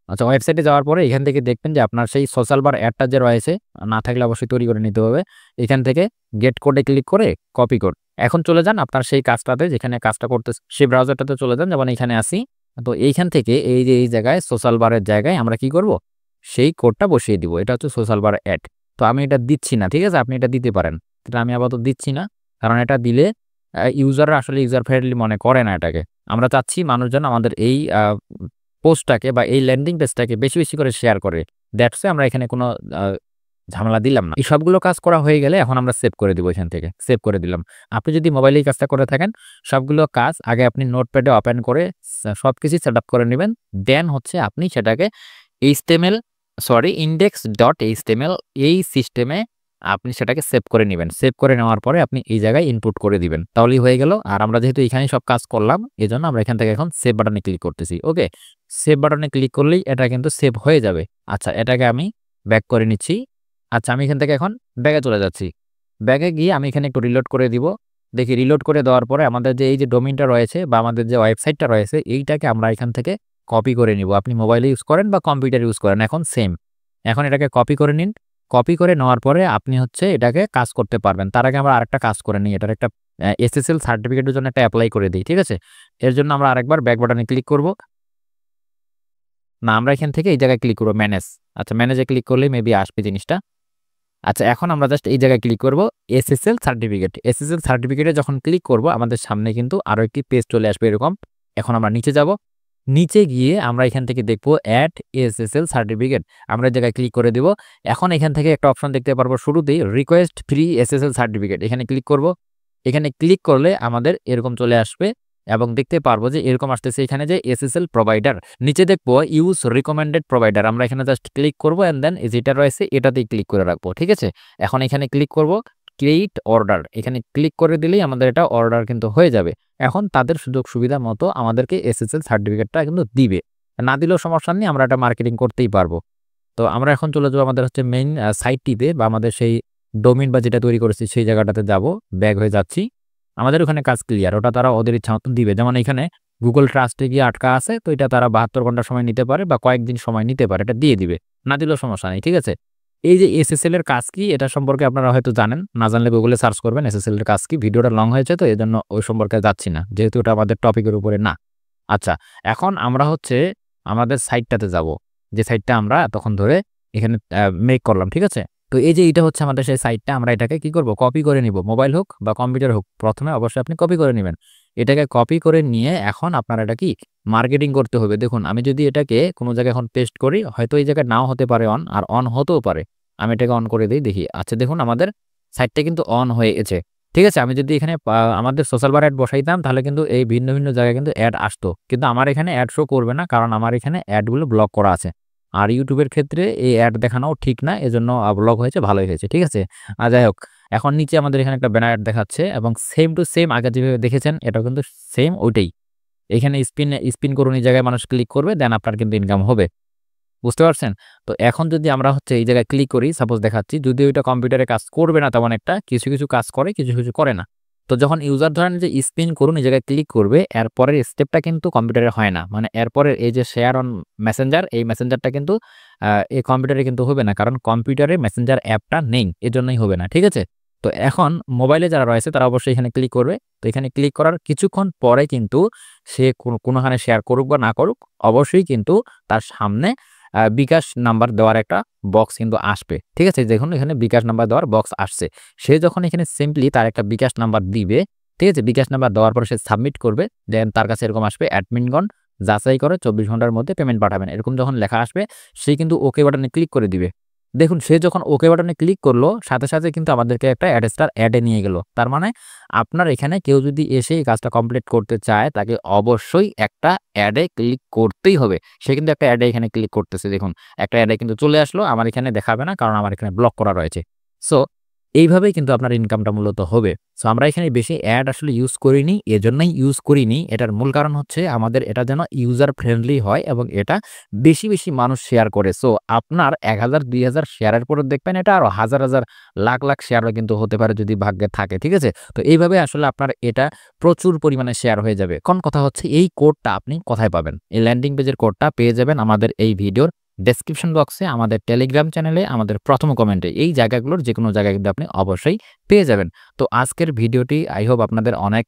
আচ্ছা, ওয়েবসাইটে যাওয়ার পরে এখান থেকে দেখবেন যে আপনার সেই সোশ্যাল বার অ্যাডটা যে রয়েছে, না থাকলে অবশ্যই তৈরি করে নিতে হবে। এখান থেকে গেট কোডে ক্লিক করে কপি কোড, এখন চলে যান আপনার সেই কাজটাতে, যেখানে কাজটা করতে সেই ব্রাউজারটাতে চলে যান, যেমন এখানে আসি। তো এইখান থেকে এই যে এই জায়গায় সোশ্যাল বারের জায়গায় আমরা কি করব, সেই কোডটা বসিয়ে দিব। এটা হচ্ছে সোশ্যাল বার অ্যাড। তো আমি এটা দিচ্ছি না, ঠিক আছে, আপনি এটা দিতে পারেন। এটা আমি আপাতত দিচ্ছি না, কারণ এটা দিলে ইউজাররা আসলে ইউজার ফ্রেন্ডলি মনে করে না এটাকে। আমরা চাচ্ছি মানুষজন আমাদের এই পোস্টটাকে বা এই ল্যান্ডিং পেজটাকে বেশি বেশি করে শেয়ার করে। দ্যাটস ওয়াই আমরা এখানে কোনো ঝামেলা দিলাম না। এই সবগুলো কাজ করা হয়ে গেলে এখন আমরা সেভ করে দিব, এখান থেকে সেভ করে দিলাম। আপনি যদি মোবাইলে এই কাজটা করে থাকেন, সবগুলো কাজ আগে আপনি নোটপ্যাডে ওপেন করে সবকিছু সেট আপ করে নেবেন। দেন হচ্ছে আপনি সেটাকে index.html এই সিস্টেমে আপনি সেটাকে সেভ করে নেবেন। সেভ করে নেওয়ার পরে আপনি এই জায়গায় ইনপুট করে দিবেন, তাহলেই হয়ে গেল। আর আমরা যেহেতু এখানেই সব কাজ করলাম, এজন্য আমরা এখান থেকে এখন সেভ বাটনে ক্লিক করতেছি। ওকে, সেভ বাটনে ক্লিক করলেই এটা কিন্তু সেভ হয়ে যাবে। আচ্ছা, এটাকে আমি ব্যাক করে নিচ্ছি। আচ্ছা, আমি এখান থেকে এখন ব্যাগে চলে যাচ্ছি। ব্যাগে গিয়ে আমি এখানে একটু রিলোড করে দিব। দেখি, রিলোড করে দেওয়ার পরে আমাদের যে এই যে ডোমেইনটা রয়েছে বা আমাদের যে ওয়েবসাইটটা রয়েছে, এইটাকে আমরা এখান থেকে কপি করে নিব। আপনি মোবাইলে ইউজ করেন বা কম্পিউটারে ইউজ করেন, এখন সেম। এখন এটাকে কপি করে নিন। কপি করে নেওয়ার পরে আপনি হচ্ছে এটাকে কাজ করতে পারবেন। তার আগে আমরা আরেকটা কাজ করে নিই, এটার একটা SSL সার্টিফিকেটের জন্য একটা অ্যাপ্লাই করে দিই। ঠিক আছে, এর জন্য আমরা আরেকবার ব্যাক বাটনে ক্লিক করব। না, আমরা এখান থেকে এই জায়গায় ক্লিক করবো ম্যানেজ। আচ্ছা, ম্যানেজে ক্লিক করলেই মেবি আসবে জিনিসটা। আচ্ছা, এখন আমরা জাস্ট এই জায়গায় ক্লিক করব SSL সার্টিফিকেট। SSL সার্টিফিকেটে যখন ক্লিক করব আমাদের সামনে কিন্তু আরো একটি পেজ চলে আসবে এরকম। এখন আমরা নিচে যাব, নিচে গিয়ে আমরা এখান থেকে দেখব অ্যাড SSL সার্টিফিকেট, আমরা এই জায়গায় ক্লিক করে দেব। এখন এখান থেকে একটা অপশন দেখতে পারবো শুরুতেই, রিকোয়েস্ট ফ্রি SSL সার্টিফিকেট, এখানে ক্লিক করব। এখানে ক্লিক করলে আমাদের এরকম চলে আসবে এবং দেখতে পারবো যে এরকম আসতেছে এখানে যে SSL প্রোভাইডার, নিচে দেখবো ইউজ রিকমেন্ডেড প্রোভাইডার। আমরা এখানে জাস্ট ক্লিক করবো অ্যান্ড দেন যেটা রয়েছে এটাতেই ক্লিক করে রাখবো। ঠিক আছে, এখন এখানে ক্লিক করব ক্রিয়েট অর্ডার, এখানে ক্লিক করে দিলেই আমাদের এটা অর্ডার কিন্তু হয়ে যাবে। এখন তাদের সুযোগ সুবিধা মতো আমাদেরকে SSL সার্টিফিকেটটা কিন্তু দিবে, না দিলেও সমস্যা নেই, আমরা এটা মার্কেটিং করতেই পারবো। তো আমরা এখন চলে যাবো আমাদের হচ্ছে মেইন সাইটটিতে বা আমাদের সেই ডোমেইন বা যেটা তৈরি করেছি সেই জায়গাটাতে যাব। ব্যাক হয়ে যাচ্ছি, আমাদের ওখানে কাজ ক্লিয়ার, ওটা তারা ওদের ইচ্ছা মতো দিবে। যেমন এখানে গুগল ট্রাস্টে গিয়ে আটকা আছে, তো এটা তারা 72 ঘন্টা সময় নিতে পারে বা কয়েকদিন সময় নিতে পারে, এটা দিয়ে দিবে, না দিলেও সমস্যা নেই। ঠিক আছে, এই যে SSL এর কাজ কি এটা সম্পর্কে আপনারা হয়তো জানেন, না জানলে গুগলে সার্চ করবেন SSL এর কাজ কি। ভিডিওটা লং হয়েছে তো এজন্য ওই সম্পর্কে যাচ্ছি না, যেহেতু এটা আমাদের টপিকের উপরে না। আচ্ছা, এখন আমরা হচ্ছে আমাদের সাইটটাতে যাব, যে সাইটটা আমরা তখন ধরে এখানে মেক করলাম। ঠিক আছে, তো এই যে এটা হচ্ছে আমাদের সেই সাইটটা, আমরা এটাকে কি করব, কপি করে নিব। মোবাইল হোক বা কম্পিউটার হোক, প্রথমে অবশ্যই আপনি কপি করে নেবেন। এটাকে কপি করে নিয়ে এখন আপনার এটা কি মার্কেটিং করতে হবে। দেখুন আমি যদি এটাকে কোনো জায়গায় এখন পেস্ট করি, হয়তো এই জায়গায় নাও হতে পারে অন, আর অন হতেও পারে। আমি এটাকে অন করে দেই, দেখি। আচ্ছা দেখুন আমাদের সাইটটা কিন্তু অন হয়ে গেছে। ঠিক আছে? আমি যদি এখানে আমাদের সোশ্যাল বার অ্যাড বসাইতাম তাহলে কিন্তু এই ভিন্ন, ভিন্ন জায়গায় কিন্তু অ্যাড আসতো। কিন্তু আমার এখানে অ্যাড শো করবে না, কারণ আমার এখানে অ্যাডগুলো ব্লক করা আছে। আর YouTube এর ক্ষেত্রে এই অ্যাড দেখানোও ঠিক না। এজন্য ব্লক হয়েছে, ভালোই হয়েছে। ঠিক আছে? যাই হোক, এখন নিচে আমাদের এখানে একটা ব্যানার অ্যাড দেখাচ্ছে এবং সেম টু সেম আগে যেভাবে দেখেছেন এটাও কিন্তু সেম ওইটাই। এখানে স্পিন করুন, এই জায়গায় মানুষ ক্লিক করবে, দেন আপনার কিন্তু ইনকাম হবে। বুঝতে পারছেন? তো এখন যদি আমরা হচ্ছে এই জায়গায় ক্লিক করি, সাপোজ দেখাচ্ছি, যদিও এটা কম্পিউটারে কাজ করবে না তেমন একটা, কিছু, কিছু কাজ করে, কিছু, কিছু করে না। তো যখন ইউজার ধরেন যে স্পিন করুন এই জায়গায় ক্লিক করবে, এরপরের স্টেপটা কিন্তু কম্পিউটারে হয় না। মানে এরপরের এই যে শেয়ার অন মেসেঞ্জার, এই মেসেঞ্জারটা কিন্তু এই কম্পিউটারে কিন্তু হবে না। কারণ কম্পিউটারে মেসেঞ্জার অ্যাপটা নেই। এজন্যই হবে না। ঠিক আছে? তো এখন মোবাইলে যারা রয়েছে তারা অবশ্যই এখানে ক্লিক করবে। তো এখানে ক্লিক করার কিছুক্ষণ পরে কিন্তু সে কোনোখানে শেয়ার করুক বা না করুক, অবশ্যই কিন্তু তার সামনে বিকাশ নাম্বার দেওয়ার একটা বক্স কিন্তু আসবে। ঠিক আছে? দেখুন এখানে বিকাশ নাম্বার দেওয়ার বক্স আসছে। সে যখন এখানে সিম্পলি তার একটা বিকাশ নাম্বার দিবে, ঠিক আছে? বিকাশ নাম্বার দেওয়ার পরে সে সাবমিট করবে। দেন তার কাছে এরকম আসবে, অ্যাডমিনগণ যাচাই করে 24 ঘন্টার মধ্যে পেমেন্ট পাঠাবেন। এরকম যখন লেখা আসবে, সে কিন্তু ওকে বাটনে ক্লিক করে দিবে। দেখুন সে যখন ওকে বাটনে ক্লিক করলো, সাথে, সাথে কিন্তু আমাদেরকে একটা অ্যাডে নিয়ে গেল। তার মানে আপনার এখানে কেউ যদি এসে এই কাজটা কমপ্লিট করতে চায়, তাকে অবশ্যই একটা অ্যাডে ক্লিক করতেই হবে। সে কিন্তু একটা অ্যাডে এখানে ক্লিক করতেছে, দেখুন একটা অ্যাডে কিন্তু চলে আসলো, আমার এখানে দেখাবে না, কারণ আমার এখানে ব্লক করা রয়েছে। সো এইভাবেই কিন্তু আপনার ইনকামটা মূলত হবে। সো আমরা এখানে বেশি অ্যাড আসলে ইউজ করিনি, এজন্যই ইউজ করিনি। এটার মূল কারণ হচ্ছে আমাদের এটা যেন ইউজার ফ্রেন্ডলি হয় এবং এটা বেশি, বেশি মানুষ শেয়ার করে। সো আপনার ১,০০০, ২,০০০ শেয়ারের পরে দেখবেন এটা আরো হাজার, হাজার, লাখ, লাখ শেয়ারও কিন্তু হতে পারে যদি ভাগ্যে থাকে। ঠিক আছে? তো এইভাবে আসলে আপনার এটা প্রচুর পরিমাণে শেয়ার হয়ে যাবে। এখন কথা হচ্ছে এই কোডটা আপনি কোথায় পাবেন? এই ল্যান্ডিং পেজের কোডটা পেয়ে যাবেন আমাদের এই ভিডিওর ডেসক্রিপশন বক্সে, আমাদের টেলিগ্রাম চ্যানেলে, আমাদের প্রথম কমেন্টে। এই জায়গাগুলোর যেকোনো জায়গায় কিন্তু আপনি অবশ্যই পেয়ে যাবেন। তো আজকের ভিডিওটি আই হোপ আপনাদের অনেক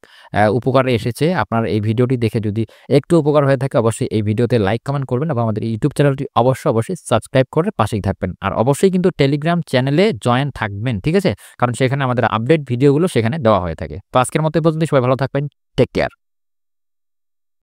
উপকারে এসেছে। আপনার এই ভিডিওটি দেখে যদি একটু উপকার হয়ে থাকে, অবশ্যই এই ভিডিওতে লাইক, কমেন্ট করবেন এবং আমাদের ইউটিউব চ্যানেলটি অবশ্যই সাবস্ক্রাইব করে পাশেই থাকবেন। আর অবশ্যই কিন্তু টেলিগ্রাম চ্যানেলে জয়েন থাকবেন। ঠিক আছে? কারণ সেখানে আমাদের আপডেট ভিডিওগুলো সেখানে দেওয়া হয়ে থাকে। তো আজকের মতো এই পর্যন্তই। সবাই ভালো থাকবেন। Take care.